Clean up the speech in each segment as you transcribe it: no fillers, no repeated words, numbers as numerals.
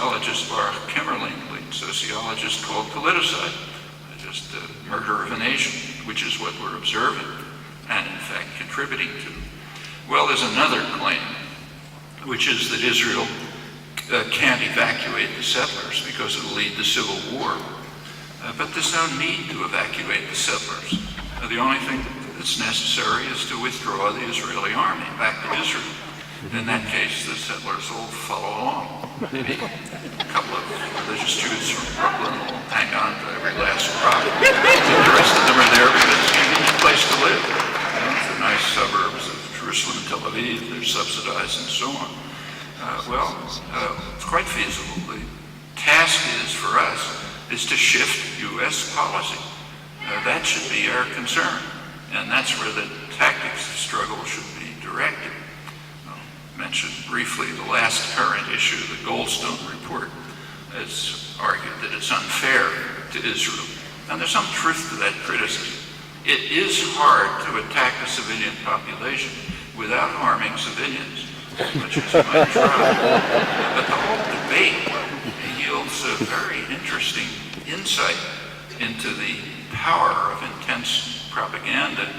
psychologist Baruch Kimmerling, lead sociologist, called politicide, just the murder of a nation, which is what we're observing and in fact contributing to. Well, there's another claim, which is that Israel can't evacuate the settlers because it'll lead to civil war. But there's no need to evacuate the settlers. The only thing that's necessary is to withdraw the Israeli army back to Israel. In that case, the settlers will follow along. Maybe a couple of religious Jews from Brooklyn will hang on to every last rock. The rest of them are there because it's a convenient place to live. The nice suburbs of Jerusalem and Tel Aviv, they're subsidized and so on. It's quite feasible. The task is for us is to shift U.S. policy. That should be our concern, and that's where the tactics of struggle should be directed. Mentioned briefly the last current issue, the Goldstone report, has argued that it's unfair to Israel. And there's some truth to that criticism. It is hard to attack a civilian population without harming civilians, much as you might try. But the whole debate yields a very interesting insight into the power of intense propaganda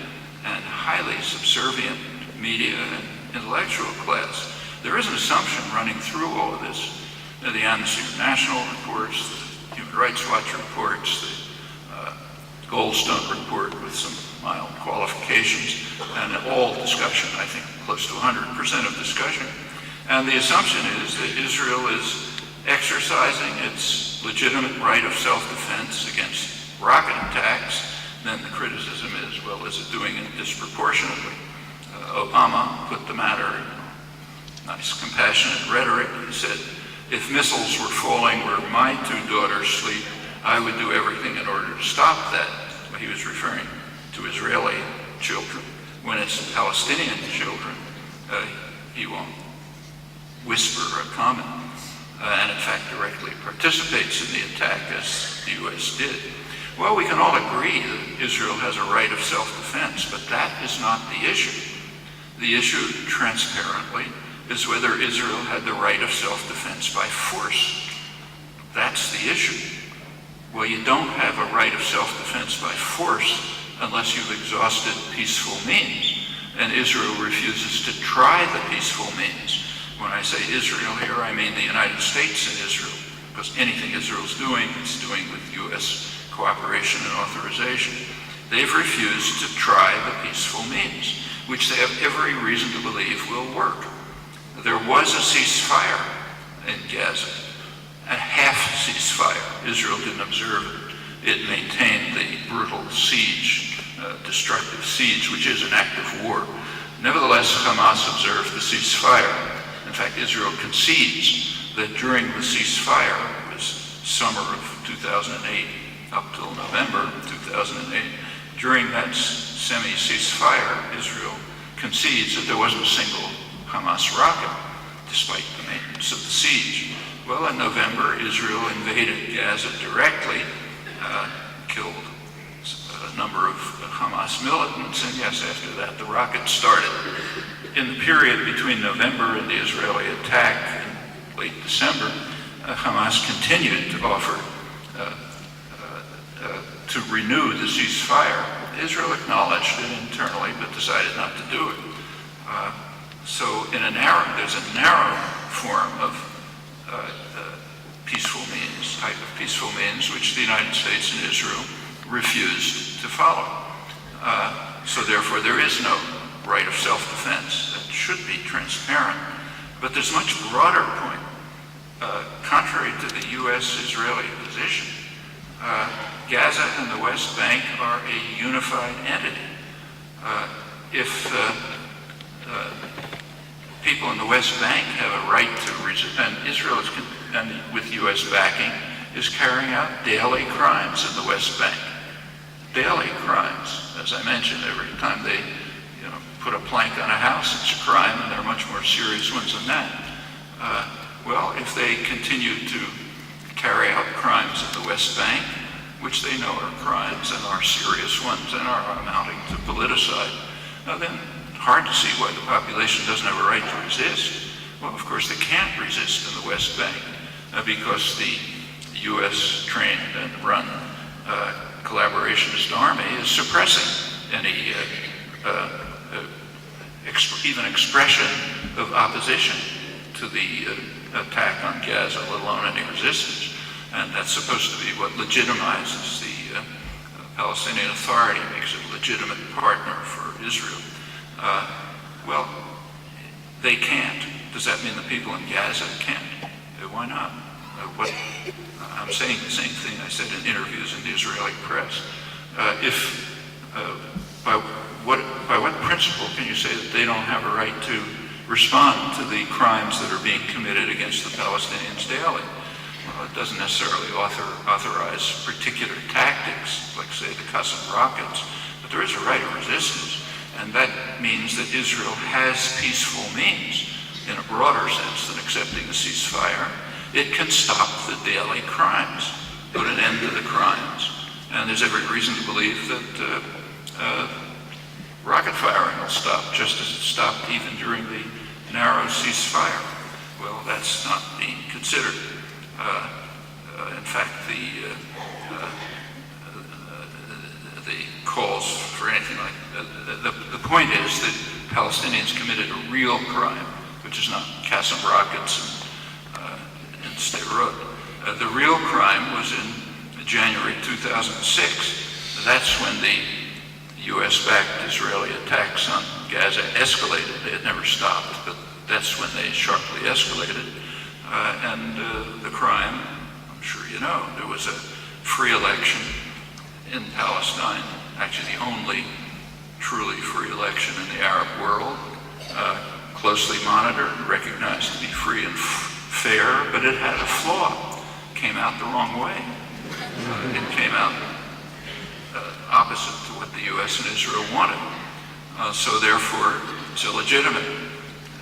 and highly subservient media and intellectual class. There is an assumption running through all of this. The Amnesty International reports, the Human Rights Watch reports, the Goldstone report with some mild qualifications, and all discussion, I think close to 100% of discussion. And the assumption is that Israel is exercising its legitimate right of self-defense against rocket attacks. Then the criticism is, well, is it doing it disproportionately? Obama put the matter in nice, compassionate rhetoric. He said, if missiles were falling where my two daughters sleep, I would do everything in order to stop that. He was referring to Israeli children. When it's Palestinian children, he won't whisper a comment, and in fact directly participates in the attack as the U.S. did. Well, we can all agree that Israel has a right of self-defense, but that is not the issue. The issue, transparently, is whether Israel had the right of self-defense by force. That's the issue. Well, you don't have a right of self-defense by force unless you've exhausted peaceful means. And Israel refuses to try the peaceful means. When I say Israel here, I mean the United States and Israel, because anything Israel's doing, it's doing with U.S. cooperation and authorization. They've refused to try the peaceful means, which they have every reason to believe will work. There was a ceasefire in Gaza, a half ceasefire. Israel didn't observe it. It maintained the brutal siege, destructive siege, which is an act of war. Nevertheless, Hamas observed the ceasefire. In fact, Israel concedes that during the ceasefire, it was summer of 2008 up till November 2008, during that semi-ceasefire, Israel concedes that there wasn't a single Hamas rocket, despite the maintenance of the siege. Well, in November, Israel invaded Gaza directly, killed a number of Hamas militants, and yes, after that, the rockets started. In the period between November and the Israeli attack in late December, Hamas continued to offer to renew the ceasefire. Israel acknowledged it internally, but decided not to do it. So there's a narrow form of peaceful means, type of peaceful means, which the United States and Israel refused to follow. So therefore, there is no right of self-defense. That should be transparent. But there's a much broader point. Contrary to the U.S.-Israeli position, Gaza and the West Bank are a unified entity. If people in the West Bank have a right to resist, and Israel is, and with U.S. backing, is carrying out daily crimes in the West Bank. Daily crimes. As I mentioned, every time they put a plank on a house, it's a crime, and there are much more serious ones than that. Well, if they continue to carry out crimes in the West Bank, which they know are crimes and are serious ones and are amounting to politicide, then hard to see why the population doesn't have a right to resist. Well, of course, they can't resist in the West Bank. because the U.S. trained and run collaborationist army is suppressing any even expression of opposition to the attack on Gaza, let alone any resistance. And that's supposed to be what legitimizes the Palestinian Authority, makes it a legitimate partner for Israel. Well, they can't. Does that mean the people in Gaza can't? Why not? I'm saying the same thing I said in interviews in the Israeli press. By what principle can you say that they don't have a right to respond to the crimes that are being committed against the Palestinians daily? Well, it doesn't necessarily authorize particular tactics, like, say, the Qassam rockets, but there is a right of resistance, and that means that Israel has peaceful means, in a broader sense than accepting the ceasefire. It can stop the daily crimes, put an end to the crimes, and there's every reason to believe that rocket firing will stop, just as it stopped even during the narrow ceasefire. Well, that's not being considered. In fact, the calls for anything like the point is that Palestinians committed a real crime, which is not Qassam rockets and Sderot. The real crime was in January 2006. That's when the U.S.-backed Israeli attacks on Gaza escalated. They had never stopped, but that's when they sharply escalated. And the crime, I'm sure you know, there was a free election in Palestine, actually the only truly free election in the Arab world, closely monitored, recognized to be free and fair, but it had a flaw. It came out the wrong way. It came out opposite to what the U.S. and Israel wanted. So therefore, it's illegitimate.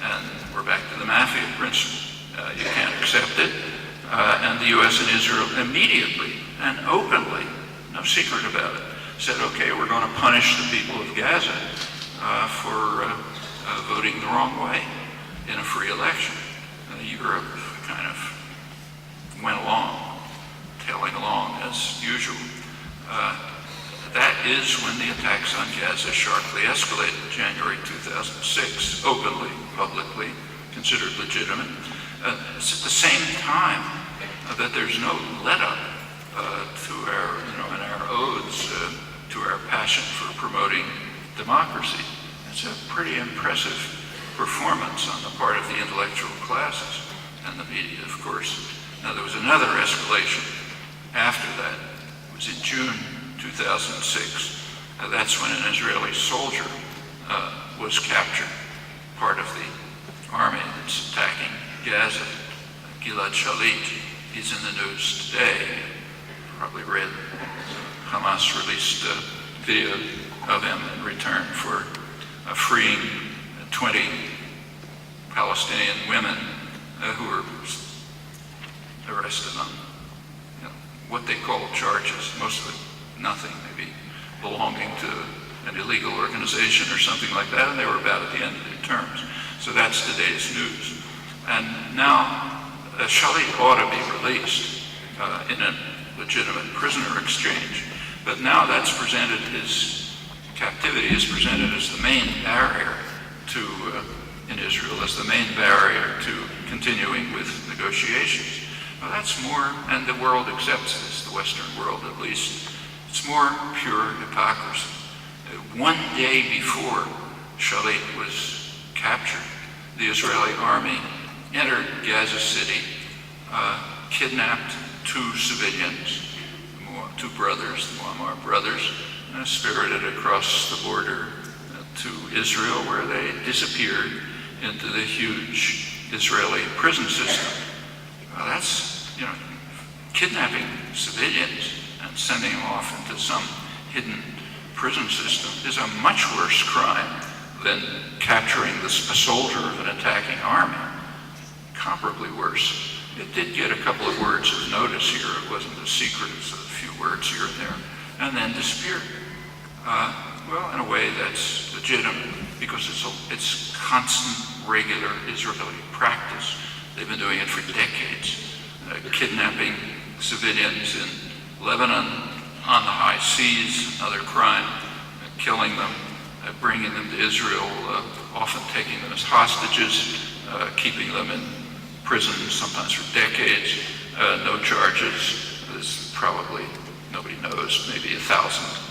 And we're back to the mafia principle. You can't accept it. And the U.S. and Israel immediately and openly, no secret about it, said, okay, we're going to punish the people of Gaza for voting the wrong way in a free election. Europe kind of went along, tailing along as usual. That is when the attacks on Gaza sharply escalated. January 2006, openly, publicly, considered legitimate. It's at the same time that there's no let-up to our, in our odes to our passion for promoting democracy. It's a pretty impressive performance on the part of the intellectual classes and the media, of course. Now, there was another escalation after that. It was in June 2006. That's when an Israeli soldier was captured, part of the army that's attacking Gaza, Gilad Shalit. He's in the news today. You probably read Hamas released a video of him in return for freeing 20 Palestinian women who were arrested on what they call charges, most of it nothing, maybe belonging to an illegal organization or something like that, and they were about at the end of their terms. So that's today's news. And now Shalit ought to be released in a legitimate prisoner exchange, but now that's presented, his captivity is presented as the main barrier to, in Israel, as the main barrier to continuing with negotiations. Well, that's more, and the world accepts this, the Western world at least, it's more pure hypocrisy. One day before Shalit was captured, the Israeli army entered Gaza City, kidnapped two civilians, two brothers, the Muammar brothers, spirited across the border to Israel, where they disappeared into the huge Israeli prison system. That's, kidnapping civilians and sending them off into some hidden prison system is a much worse crime than capturing a soldier of an attacking army. Comparably worse. It did get a couple of words of notice here. It wasn't a secret. It's a few words here and there. And then disappeared. Well, in a way that's legitimate because it's constant, regular Israeli practice. They've been doing it for decades. kidnapping civilians in Lebanon on the high seas, another crime, killing them, bringing them to Israel, often taking them as hostages, keeping them in prison, sometimes for decades, no charges. There's probably, nobody knows, maybe 1,000